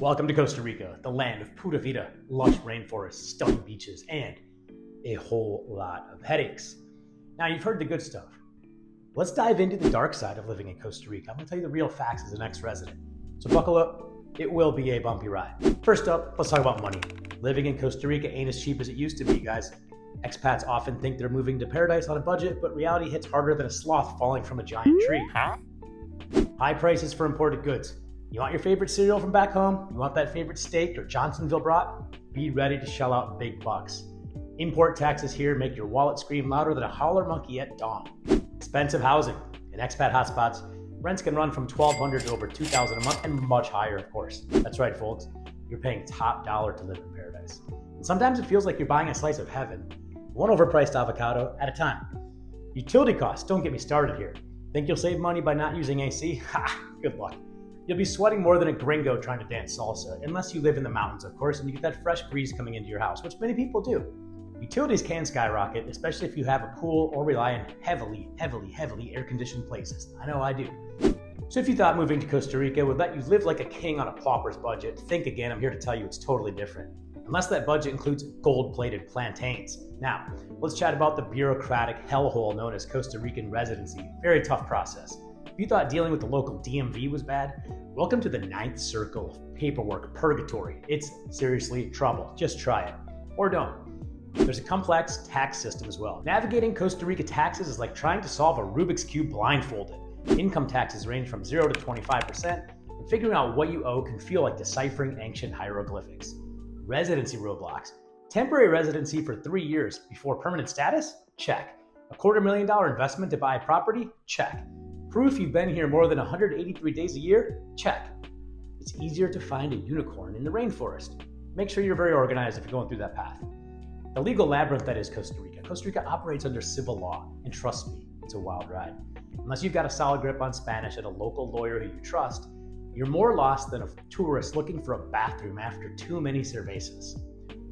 Welcome to Costa Rica, the land of pura vida, lush rainforests, stunning beaches, and a whole lot of headaches. Now, you've heard the good stuff. Let's dive into the dark side of living in Costa Rica. I'm going to tell you the real facts as an ex-resident. So buckle up, it will be a bumpy ride. First up, let's talk about money. Living in Costa Rica ain't as cheap as it used to be, guys. Expats often think they're moving to paradise on a budget, but reality hits harder than a sloth falling from a giant tree. High prices for imported goods. You want your favorite cereal from back home? You want that favorite steak or Johnsonville brat? Be ready to shell out big bucks. Import taxes here make your wallet scream louder than a howler monkey at dawn. Expensive housing. In expat hotspots, rents can run from $1,200 to over $2,000 a month and much higher, of course. That's right, folks. You're paying top dollar to live in paradise. And sometimes it feels like you're buying a slice of heaven, one overpriced avocado at a time. Utility costs, don't get me started here. Think you'll save money by not using AC? Ha! Good luck. You'll be sweating more than a gringo trying to dance salsa, unless you live in the mountains, of course, and you get that fresh breeze coming into your house, which many people do. Utilities can skyrocket, especially if you have a pool or rely on heavily air-conditioned places. I know I do. So if you thought moving to Costa Rica would let you live like a king on a pauper's budget, think again. I'm here to tell you it's totally different. Unless that budget includes gold-plated plantains. Now, let's chat about the bureaucratic hellhole known as Costa Rican residency. Very tough process. If you thought dealing with the local DMV was bad, welcome to the ninth circle of paperwork purgatory. It's seriously trouble. Just try it. Or don't. There's a complex tax system as well. Navigating Costa Rica taxes is like trying to solve a Rubik's Cube blindfolded. Income taxes range from 0 to 25%, and figuring out what you owe can feel like deciphering ancient hieroglyphics. Residency roadblocks. Temporary residency for 3 years before permanent status? Check. A $250,000 investment to buy a property? Check. Proof you've been here more than 183 days a year? Check. It's easier to find a unicorn in the rainforest. Make sure you're very organized if you're going through that path. The legal labyrinth that is Costa Rica. Costa Rica operates under civil law, and trust me, it's a wild ride. Unless you've got a solid grip on Spanish and a local lawyer who you trust, you're more lost than a tourist looking for a bathroom after too many cervezas.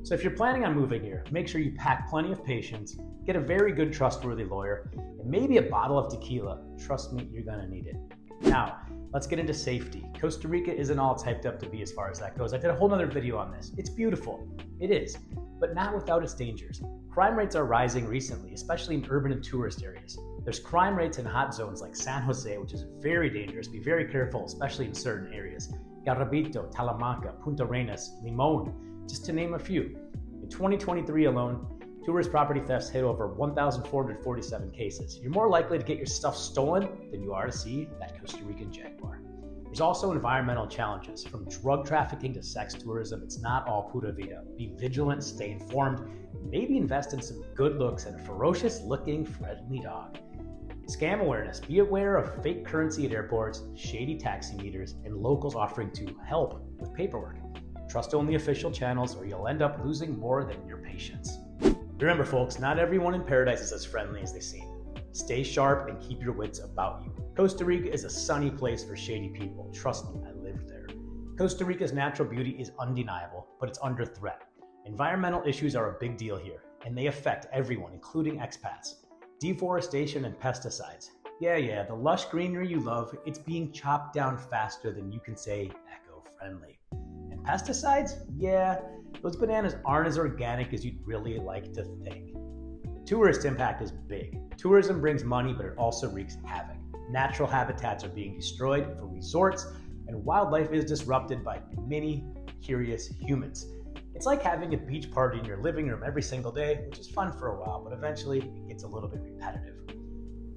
So if you're planning on moving here, make sure you pack plenty of patience, get a very good trustworthy lawyer, and maybe a bottle of tequila. Trust me, you're gonna need it. Now, let's get into safety. Costa Rica isn't all it's hyped up to be as far as that goes. I did a whole nother video on this. It's beautiful. It is, but not without its dangers. Crime rates are rising recently, especially in urban and tourist areas. There's crime rates in hot zones like San Jose, which is very dangerous. Be very careful, especially in certain areas. Garabito, Talamanca, Punta Arenas, Limon, just to name a few. In 2023 alone, tourist property thefts hit over 1,447 cases. You're more likely to get your stuff stolen than you are to see that Costa Rican jaguar. There's also environmental challenges. From drug trafficking to sex tourism, it's not all pura vida. Be vigilant, stay informed, and maybe invest in some good looks and a ferocious-looking, friendly dog. Scam awareness. Be aware of fake currency at airports, shady taxi meters, and locals offering to help with paperwork. Trust only official channels or you'll end up losing more than your patience. Remember, folks, not everyone in paradise is as friendly as they seem. Stay sharp and keep your wits about you. Costa Rica is a sunny place for shady people. Trust me, I lived there. Costa Rica's natural beauty is undeniable, but it's under threat. Environmental issues are a big deal here, and they affect everyone, including expats. Deforestation and pesticides. Yeah, the lush greenery you love, it's being chopped down faster than you can say eco-friendly. And pesticides? Yeah, those bananas aren't as organic as you'd really like to think. The tourist impact is big. Tourism brings money, but it also wreaks havoc. Natural habitats are being destroyed for resorts, and wildlife is disrupted by many curious humans. It's like having a beach party in your living room every single day, which is fun for a while, but eventually it gets a little bit repetitive.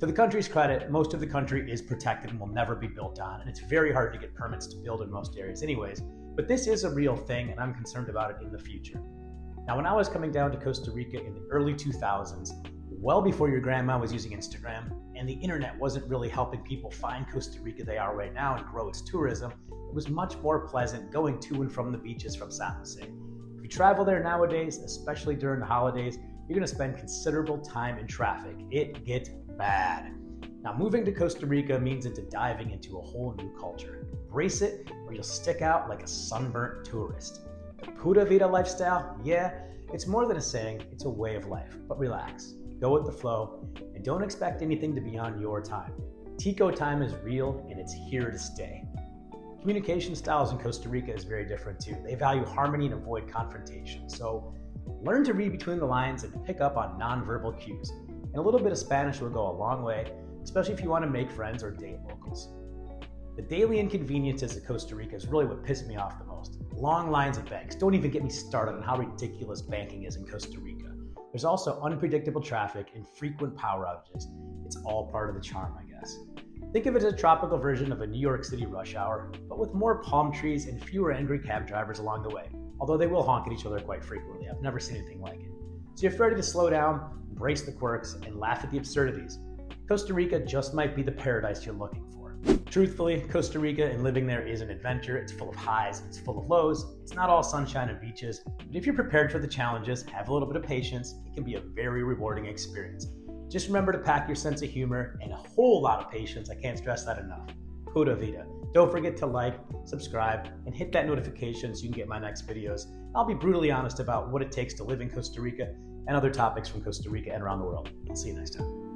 To the country's credit, most of the country is protected and will never be built on, and it's very hard to get permits to build in most areas anyways, but this is a real thing and I'm concerned about it in the future. Now, when I was coming down to Costa Rica in the early 2000s, well before your grandma was using Instagram, and the internet wasn't really helping people find Costa Rica they are right now and grow its tourism, it was much more pleasant going to and from the beaches from San Jose. If you travel there nowadays, especially during the holidays, you're going to spend considerable time in traffic. It gets bad. Now, moving to Costa Rica means into diving into a whole new culture. Embrace it, or you'll stick out like a sunburnt tourist. The pura vida lifestyle, yeah, it's more than a saying, it's a way of life. But relax, go with the flow, and don't expect anything to be on your time. Tico time is real, and it's here to stay. Communication styles in Costa Rica is very different too. They value harmony and avoid confrontation. So learn to read between the lines and pick up on nonverbal cues. And a little bit of Spanish will go a long way, especially if you want to make friends or date locals. The daily inconveniences of Costa Rica is really what pissed me off the most. Long lines of banks. Don't even get me started on how ridiculous banking is in Costa Rica. There's also unpredictable traffic and frequent power outages. It's all part of the charm, I guess. Think of it as a tropical version of a New York City rush hour, but with more palm trees and fewer angry cab drivers along the way. Although they will honk at each other quite frequently. I've never seen anything like it. So if you're ready to slow down, embrace the quirks, and laugh at the absurdities, Costa Rica just might be the paradise you're looking for. Truthfully, Costa Rica and living there is an adventure. It's full of highs, it's full of lows. It's not all sunshine and beaches, but if you're prepared for the challenges, have a little bit of patience, it can be a very rewarding experience. Just remember to pack your sense of humor and a whole lot of patience. I can't stress that enough. Pura vida. Don't forget to like, subscribe, and hit that notification so you can get my next videos. I'll be brutally honest about what it takes to live in Costa Rica and other topics from Costa Rica and around the world. I'll see you next time.